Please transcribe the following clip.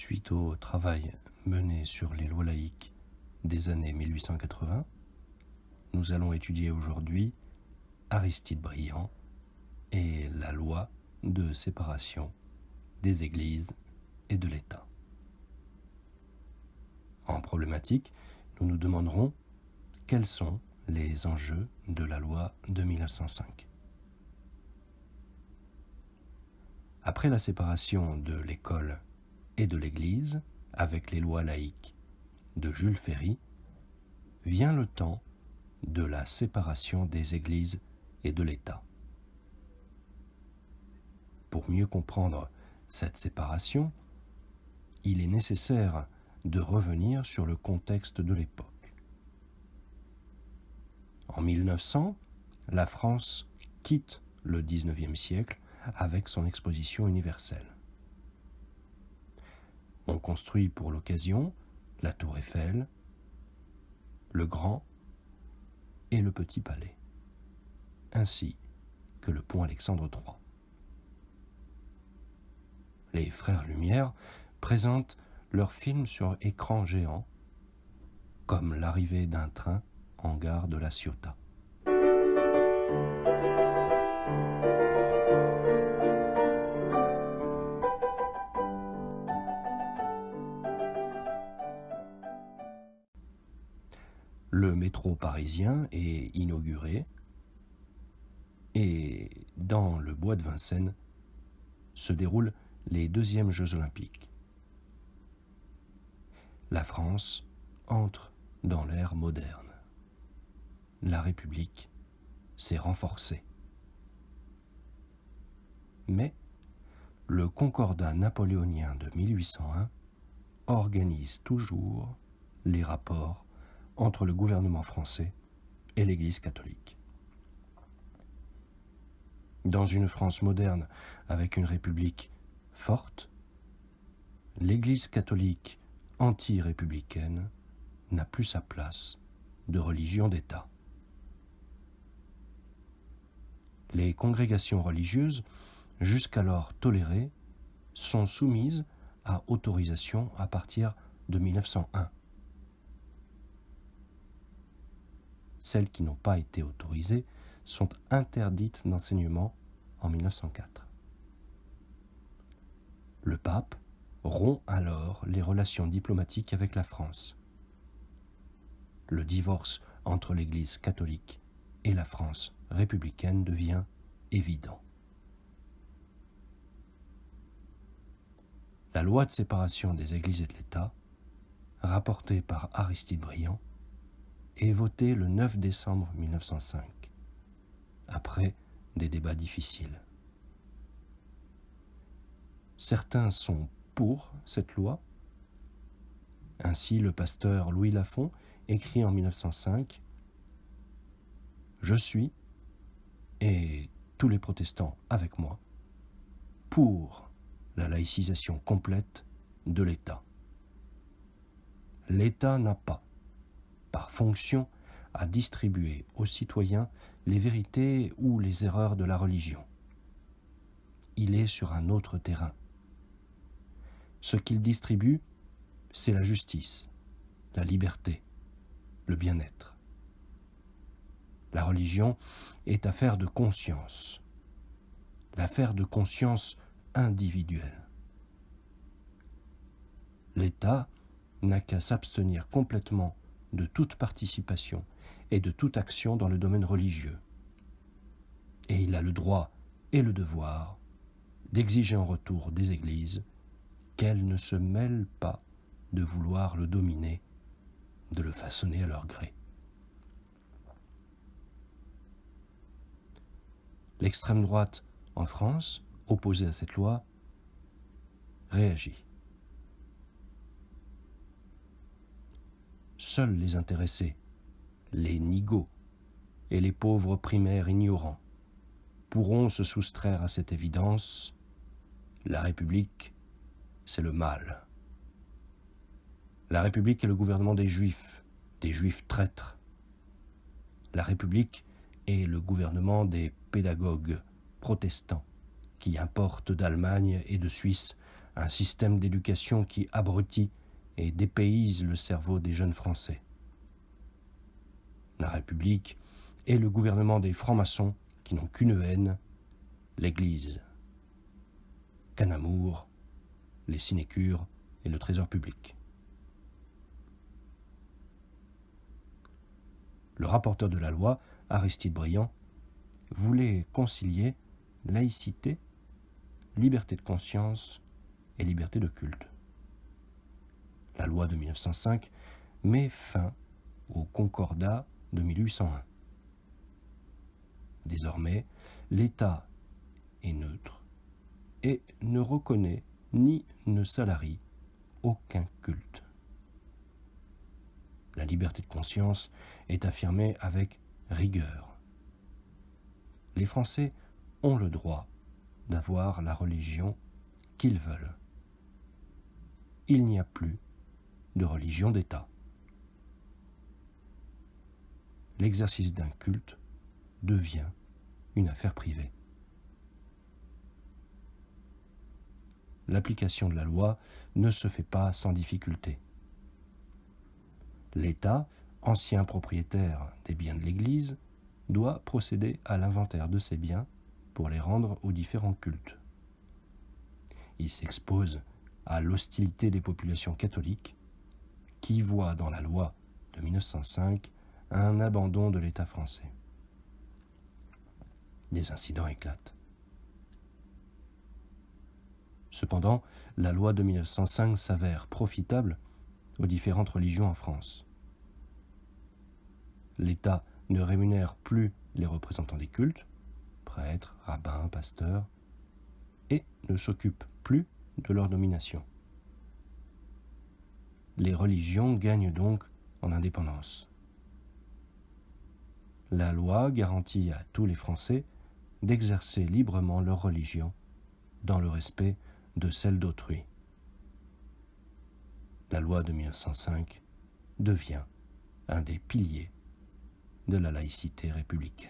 Suite au travail mené sur les lois laïques des années 1880, nous allons étudier aujourd'hui Aristide Briand et la loi de séparation des Églises et de l'État. En problématique, nous nous demanderons quels sont les enjeux de la loi de 1905. Après la séparation de l'école et de l'Église, avec les lois laïques de Jules Ferry, vient le temps de la séparation des Églises et de l'État. Pour mieux comprendre cette séparation, il est nécessaire de revenir sur le contexte de l'époque. En 1900, la France quitte le XIXe siècle avec son exposition universelle. On construit pour l'occasion la Tour Eiffel, le Grand et le Petit Palais, ainsi que le pont Alexandre III. Les frères Lumière présentent leurs films sur écran géant, comme l'arrivée d'un train en gare de La Ciotat. Le métro parisien est inauguré et dans le bois de Vincennes se déroulent les deuxièmes Jeux olympiques. La France entre dans l'ère moderne. La République s'est renforcée. Mais le Concordat napoléonien de 1801 organise toujours les rapports entre le gouvernement français et l'Église catholique. Dans une France moderne avec une république forte, l'Église catholique anti-républicaine n'a plus sa place de religion d'État. Les congrégations religieuses, jusqu'alors tolérées, sont soumises à autorisation à partir de 1901. Celles qui n'ont pas été autorisées sont interdites d'enseignement en 1904. Le pape rompt alors les relations diplomatiques avec la France. Le divorce entre l'Église catholique et la France républicaine devient évident. La loi de séparation des Églises et de l'État, rapportée par Aristide Briand, est votée le 9 décembre 1905, après des débats difficiles. Certains sont pour cette loi. Ainsi, le pasteur Louis Lafont écrit en 1905 « Je suis, et tous les protestants avec moi, pour la laïcisation complète de l'État. L'État n'a pas, par fonction, à distribuer aux citoyens les vérités ou les erreurs de la religion. Il est sur un autre terrain. Ce qu'il distribue, c'est la justice, la liberté, le bien-être. La religion est affaire de conscience, l'affaire de conscience individuelle. L'État n'a qu'à s'abstenir complètement de toute participation et de toute action dans le domaine religieux. Et il a le droit et le devoir d'exiger en retour des Églises qu'elles ne se mêlent pas de vouloir le dominer, de le façonner à leur gré. L'extrême droite en France, opposée à cette loi, réagit. Seuls les intéressés, les nigauds et les pauvres primaires ignorants pourront se soustraire à cette évidence. La République, c'est le mal. La République est le gouvernement des Juifs traîtres. La République est le gouvernement des pédagogues protestants qui importent d'Allemagne et de Suisse un système d'éducation qui abrutit et dépayse le cerveau des jeunes Français. La République est le gouvernement des francs-maçons qui n'ont qu'une haine, l'Église. Qu'un amour, les sinécures et le trésor public. Le rapporteur de la loi, Aristide Briand, voulait concilier laïcité, liberté de conscience et liberté de culte. La loi de 1905 met fin au concordat de 1801. Désormais, l'État est neutre et ne reconnaît ni ne salarie aucun culte. La liberté de conscience est affirmée avec rigueur. Les Français ont le droit d'avoir la religion qu'ils veulent. Il n'y a plus de religion d'État. L'exercice d'un culte devient une affaire privée. L'application de la loi ne se fait pas sans difficulté. L'État, ancien propriétaire des biens de l'Église, doit procéder à l'inventaire de ces biens pour les rendre aux différents cultes. Il s'expose à l'hostilité des populations catholiques qui voient dans la loi de 1905 un abandon de l'État français. Des incidents éclatent. Cependant, la loi de 1905 s'avère profitable aux différentes religions en France. L'État ne rémunère plus les représentants des cultes, prêtres, rabbins, pasteurs, et ne s'occupe plus de leur domination. Les religions gagnent donc en indépendance. La loi garantit à tous les Français d'exercer librement leur religion dans le respect de celle d'autrui. La loi de 1905 devient un des piliers de la laïcité républicaine.